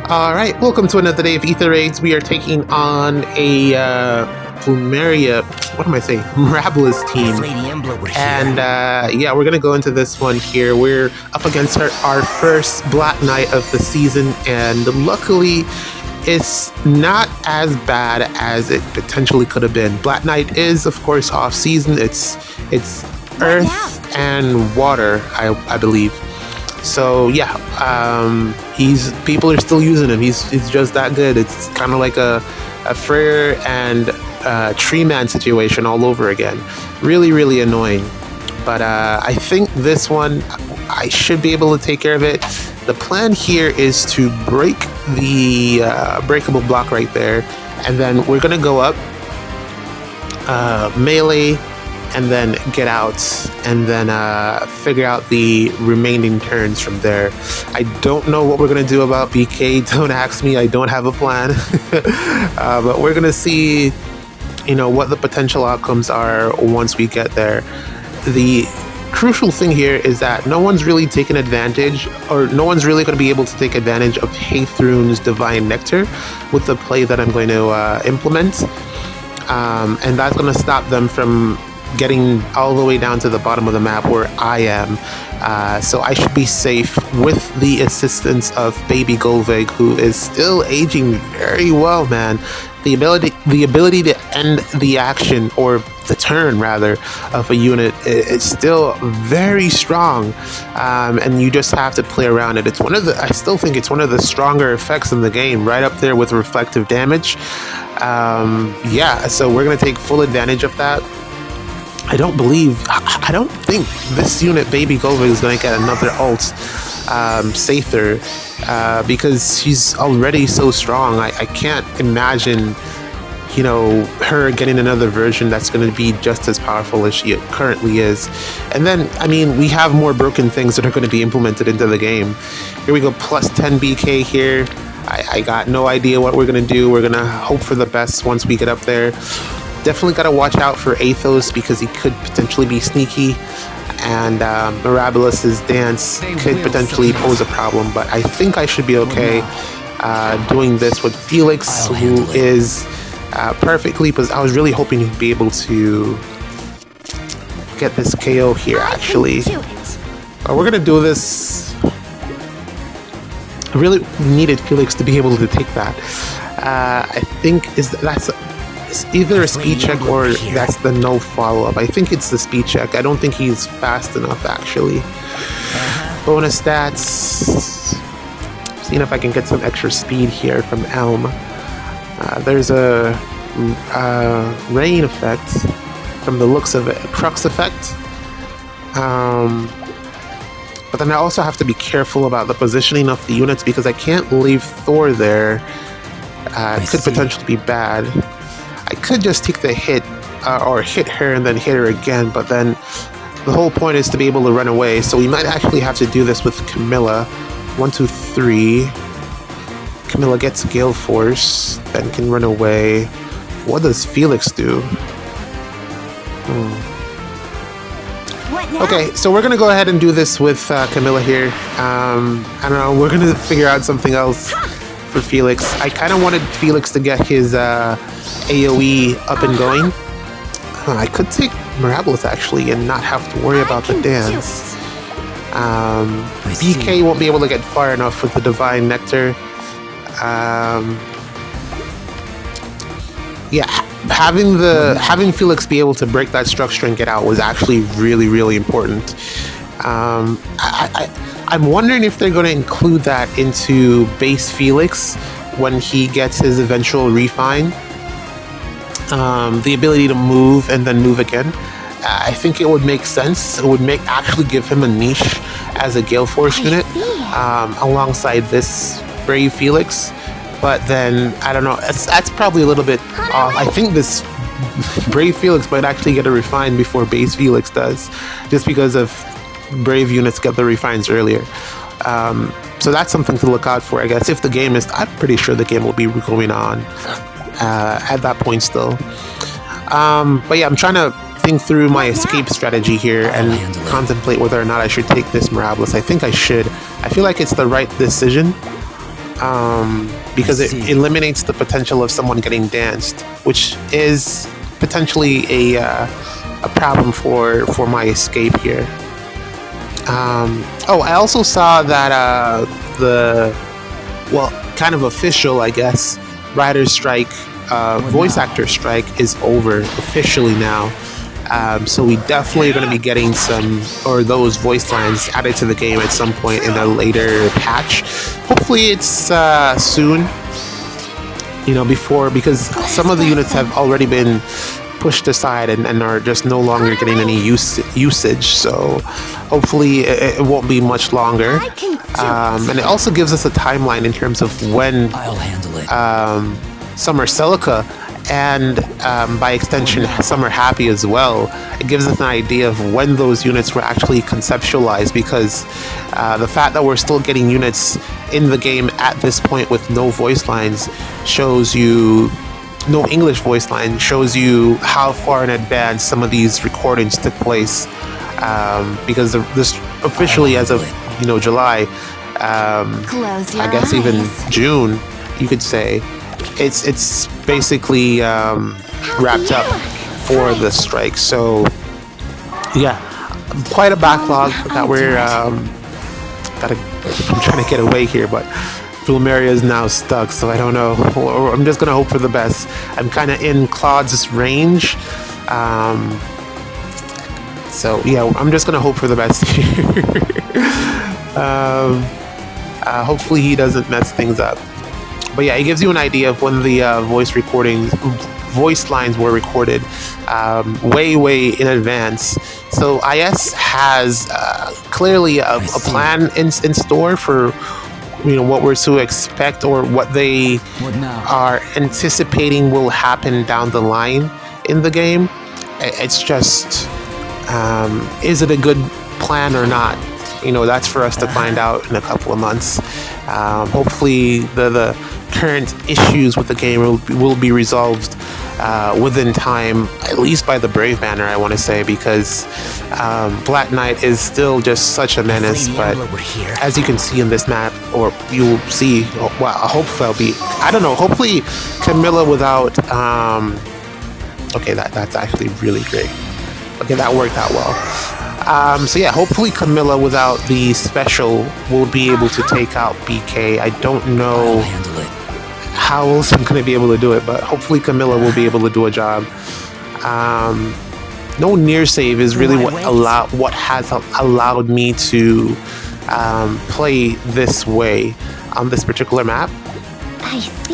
All right, welcome to another day of Ether Raids. We are taking on a Plumeria, what am I saying? Mirabolous team. And yeah, we're gonna go into this one here. We're up against our first Black Knight of the season, and luckily, it's not as bad as it potentially could have been. Black Knight is, of course, off season. It's Earth and Water, I believe. So yeah, people are still using him. He's just that good. It's kind of like a Freyr and Tree Man situation all over again. Really, really annoying. But I think this one, I should be able to take care of it. The plan here is to break the breakable block right there, and then we're gonna go up, melee, and then get out, and then figure out the remaining turns from there. I don't know what we're gonna do about BK. Don't ask me. I don't have a plan. But we're gonna see, what the potential outcomes are once we get there. The crucial thing here is that no one's really taken advantage, or no one's really going to be able to take advantage of Hathrune's Divine Nectar with the play that I'm going to implement, and that's going to stop them from getting all the way down to the bottom of the map where I am. So I should be safe with the assistance of Baby Golvig, who is still aging very well, man. The ability to end the action, or the turn rather, of a unit is still very strong, and you just have to play around it. I still think it's one of the stronger effects in the game, right up there with reflective damage. Yeah, so we're gonna take full advantage of that. I don't think this unit, Baby Golvig, is going to get another ult, Sather, because she's already so strong. I can't imagine, her getting another version that's going to be just as powerful as she currently is. And then, we have more broken things that are going to be implemented into the game. Here we go, plus 10 BK here. I got no idea what we're going to do. We're going to hope for the best once we get up there. Definitely got to watch out for Athos, because he could potentially be sneaky, and Mirabolus's dance could potentially pose a problem, but I think I should be okay doing this with Felix, who is perfectly, because I was really hoping he'd be able to get this KO here, actually. We're going to do this. I really needed Felix to be able to take that. I think that's either a speed check or that's the no follow-up. I think it's the speed check. I don't think he's fast enough, actually. Bonus stats. Seeing if I can get some extra speed here from Elm. There's a rain effect from the looks of it. A Crux effect. But then I also have to be careful about the positioning of the units, because I can't leave Thor there. It could potentially be bad. I could just take the hit, or hit her and then hit her again, but then the whole point is to be able to run away, so we might actually have to do this with Camilla. 1, 2, 3. Camilla gets Gale Force, then can run away. What does Felix do? Okay, so we're gonna go ahead and do this with Camilla here. I don't know, we're gonna figure out something else for Felix. I kind of wanted Felix to get his AoE up and going. I could take Mirabolous, actually, and not have to worry about the dance. BK won't be able to get far enough with the Divine Nectar. Yeah, having Felix be able to break that structure and get out was actually really, really important. I'm wondering if they're going to include that into base Felix when he gets his eventual refine. The ability to move and then move again. I think it would make sense. It would actually give him a niche as a Gale Force unit, alongside this Brave Felix. But then, I don't know, that's probably a little bit off. I think this Brave Felix might actually get a refine before base Felix does, just because of Brave units get the refines earlier. So that's something to look out for, I guess. If the game is, I'm pretty sure the game will be going on at that point still. But yeah, I'm trying to think through my escape strategy here and contemplate whether or not I should take this Mirabolous. I think I should. I feel like it's the right decision. because it eliminates the potential of someone getting danced, which is potentially a problem for my escape here. Oh, I also saw that kind of official, I guess, writer's strike, voice actor strike is over officially now. So we definitely are going to be getting those voice lines added to the game at some point in a later patch. Hopefully it's soon, because some of the units have already been pushed aside and are just no longer getting any usage. So hopefully it won't be much longer. And it also gives us a timeline in terms of when I'll handle it. Summer Celica and by extension Summer Happy as well. It gives us an idea of when those units were actually conceptualized, because the fact that we're still getting units in the game at this point with no voice lines shows you, no English voice line, shows you how far in advance some of these recordings took place, because this officially as of July, I guess even June, you could say, it's basically wrapped up for the strike. So yeah, quite a backlog that we're I'm trying to get away here, but Plumeria is now stuck, so I don't know. I'm just gonna hope for the best. I'm kind of in Claude's range, so yeah, I'm just gonna hope for the best here. Hopefully he doesn't mess things up. But yeah, it gives you an idea of when the voice lines were recorded, way in advance. So IS has clearly a plan in store for what we're to expect, or what they are anticipating will happen down the line in the game. It's just, is it a good plan or not? That's for us to find out in a couple of months. Hopefully the current issues with the game will be resolved within time, at least by the Brave Banner, I want to say, because Black Knight is still just such a menace. But as you can see in this map, or you'll see, hopefully I don't know, hopefully Camilla without okay, that's actually really great. Okay, that worked out well. So yeah, hopefully Camilla without the special will be able to take out BK. I don't know how else I'm going to be able to do it, but hopefully Camilla will be able to do a job. No near save is really what has allowed me to play this way on this particular map.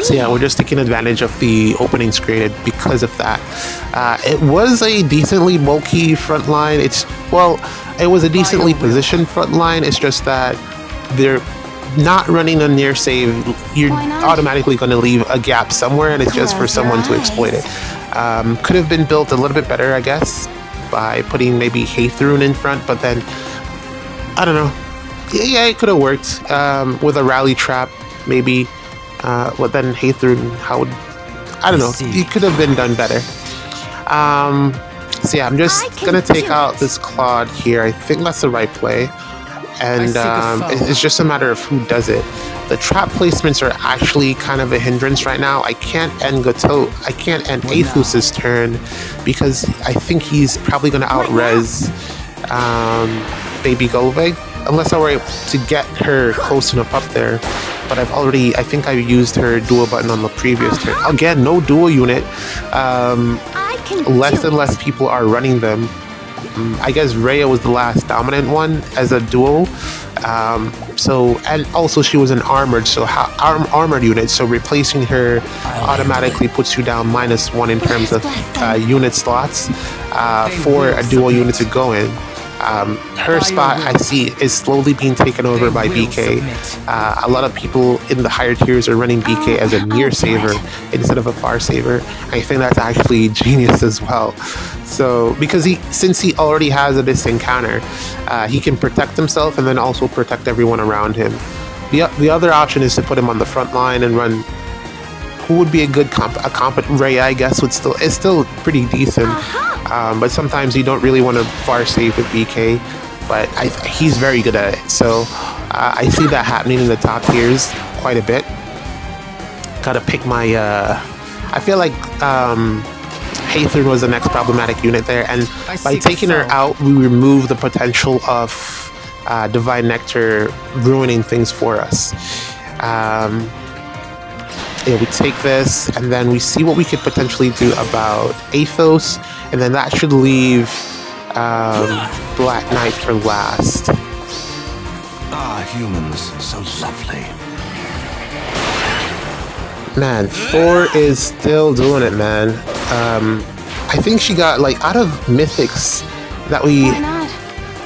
So yeah, we're just taking advantage of the openings created because of that. It was a decently bulky front line. It was a decently positioned front line. It's just that they're not running a near save. You're automatically going to leave a gap somewhere, and it's just for someone to exploit it. Could have been built a little bit better, I guess, by putting maybe Ather in front, but then I don't know. Yeah, it could have worked with a rally trap, maybe. But then Ather, I don't know. It could have been done better. So yeah, I'm just gonna take out this Claude here. I think that's the right play, and it's just a matter of who does it. The trap placements are actually kind of a hindrance right now. I can't end Aethus's turn because I think he's probably gonna out-res Baby Golveg, unless I were able to get her close enough up there. But I think I used her dual button on the previous turn. Again, no dual unit. Less and less people are running them. I guess Rhea was the last dominant one as a dual. And also she was an armored, armored unit. So replacing her automatically puts you down -1 in terms of unit slots for a dual unit to go in. Her spot, I see, is slowly being taken over by BK. A lot of people in the higher tiers are running BK as a near saver instead of a far saver. I think that's actually genius as well. So, because since he already has a distant counter, he can protect himself and then also protect everyone around him. The other option is to put him on the front line and run. Who would be a good competent Ray? I guess is still pretty decent. But sometimes you don't really want to far save with BK, but he's very good at it. So I see that happening in the top tiers quite a bit. Gotta pick my... I feel like Ather was the next problematic unit there, and by taking her out, we remove the potential of Divine Nectar ruining things for us. Yeah, we take this, and then we see what we could potentially do about Athos, and then that should leave Black Knight for last. Ah, humans, so lovely. Man, Thor is still doing it, man. I think she got, like, out of mythics that we... Why not?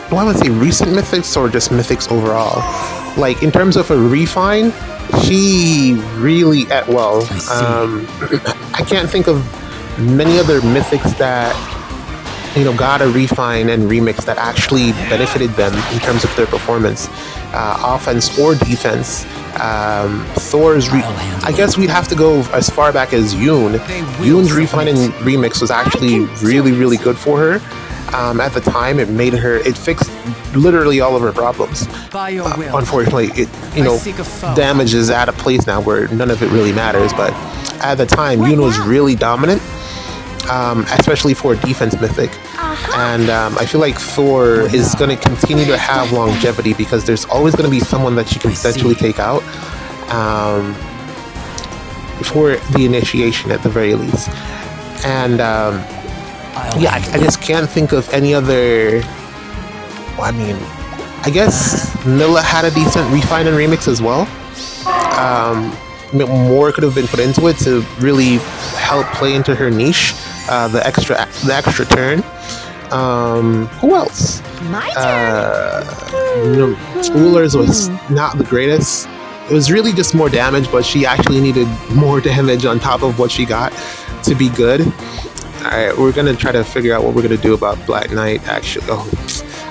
Do I want to say recent mythics or just mythics overall? Like, in terms of a refine, she really ate well. I can't think of many other mythics that, you know, got a refine and remix that actually benefited them in terms of their performance, offense or defense. Thor's I guess we'd have to go as far back as Yoon. Yoon's refine and remix was actually really good for her. At the time, it fixed literally all of her problems. Unfortunately, damage is at a place now where none of it really matters, but at the time, Yoon was really dominant, especially for a defense mythic. And I feel like Thor is going to continue to have longevity because there's always going to be someone that you can potentially take out for the initiation at the very least. And yeah, I just can't think of any other... Well, I mean, I guess Nilla had a decent refine and remix as well. More could have been put into it to really help play into her niche, the extra turn. Who else? My turn. Rulers was not the greatest. It was really just more damage, but she actually needed more damage on top of what she got to be good. Alright, we're gonna try to figure out what we're gonna do about Black Knight, actually. Oh,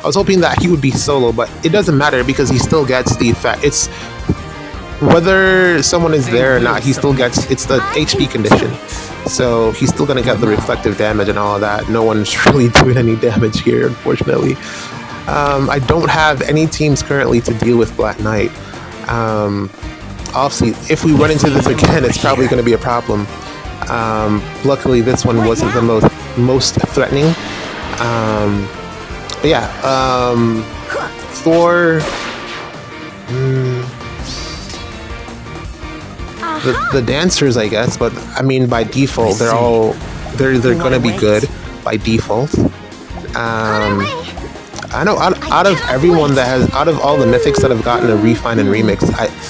I was hoping that he would be solo, but it doesn't matter because he still gets the effect. It's whether someone is there or not, he still gets, it's the HP condition. So he's still gonna get the reflective damage and all of that. No one's really doing any damage here, unfortunately. I don't have any teams currently to deal with Black Knight. Obviously, if we run into this again, it's probably gonna be a problem. Luckily this one wasn't the most threatening. But yeah, Thor, the dancers, I guess, but I mean by default they're gonna be good by default. I know out of everyone that has, out of all the mythics that have gotten a refine and remix,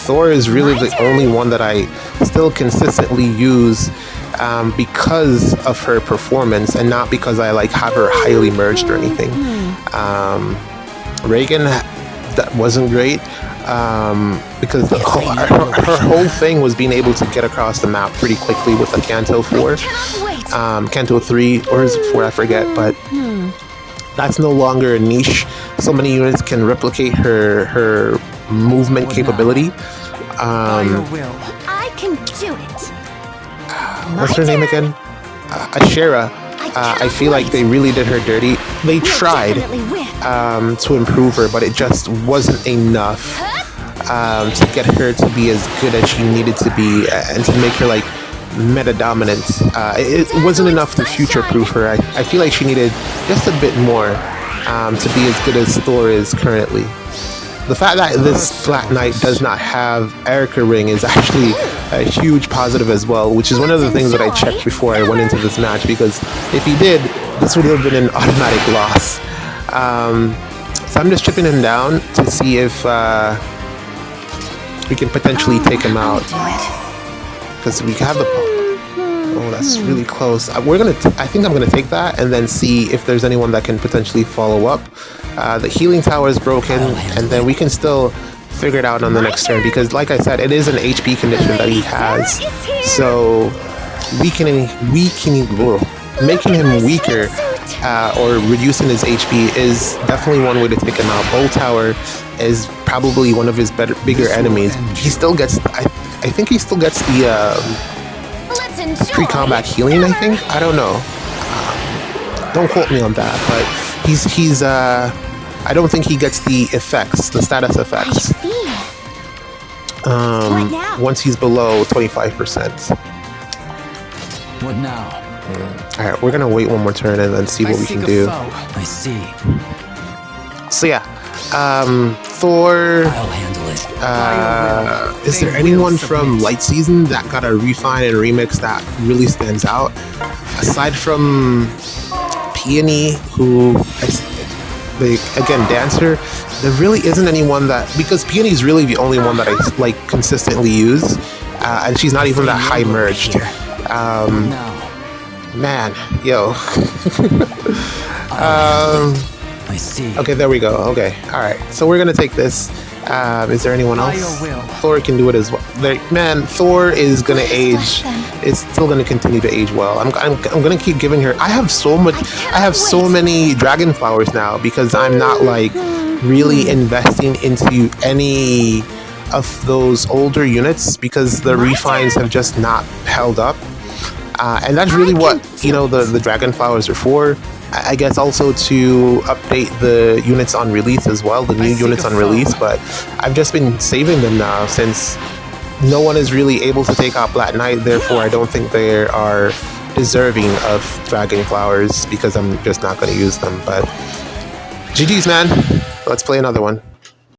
Thor is really the only one that I still consistently use because of her performance and not because I like have her highly merged or anything. Reagan, that wasn't great because her whole thing was being able to get across the map pretty quickly with the Canto 4, Canto 3, or is it 4, I forget, but that's no longer a niche. So many units can replicate her movement capability. I can do it. What's her name again? Ashera. I feel like they really did her dirty. They tried to improve her, but it just wasn't enough to get her to be as good as she needed to be and to make her like meta dominant. It wasn't enough to future-proof her. I feel like she needed just a bit more to be as good as Thor is currently. The fact that this Black Knight does not have Erica Ring is actually a huge positive as well, which is one of the things that I checked before I went into this match, because if he did, this would have been an automatic loss. So I'm just chipping him down to see if we can potentially take him out. Because we have the... Oh, that's really close. I think I'm gonna take that and then see if there's anyone that can potentially follow up. The healing tower is broken, and then we can still figure it out on the next turn, because like I said, it is an HP condition that he has. So making him weaker or reducing his HP is definitely one way to take him out. Bolt Tower is probably one of his bigger enemies. He still gets, I think he still gets the pre-combat healing, I think? I don't know. Don't quote me on that, but he's I don't think he gets the effects, the status effects. What now? once he's below 25%. What now? All right, we're gonna wait one more turn and then see what we can do. I see. So yeah, Thor. I'll handle it. Is there anyone from Light Season that got a refine and remix that really stands out? Aside from Peony, who, again, Dancer, there really isn't anyone that, because Peony is really the only one that I like consistently use, and she's not even that high merged. Man, yo. I see. Okay, there we go. Okay, all right. So we're gonna take this. Is there anyone By else? your will. Thor can do it as well. Man, Thor is gonna age. It's still gonna continue to age well. I'm gonna keep giving her. I have so much. I have so many dragon flowers now because I'm not like really investing into any of those older units because the refines have just not held up. And that's really what the dragon flowers are for. I guess also to update the units on release as well, the new units on release, but I've just been saving them now since no one is really able to take out Black Knight, therefore I don't think they are deserving of dragon flowers because I'm just not going to use them. But GG's, man. Let's play another one.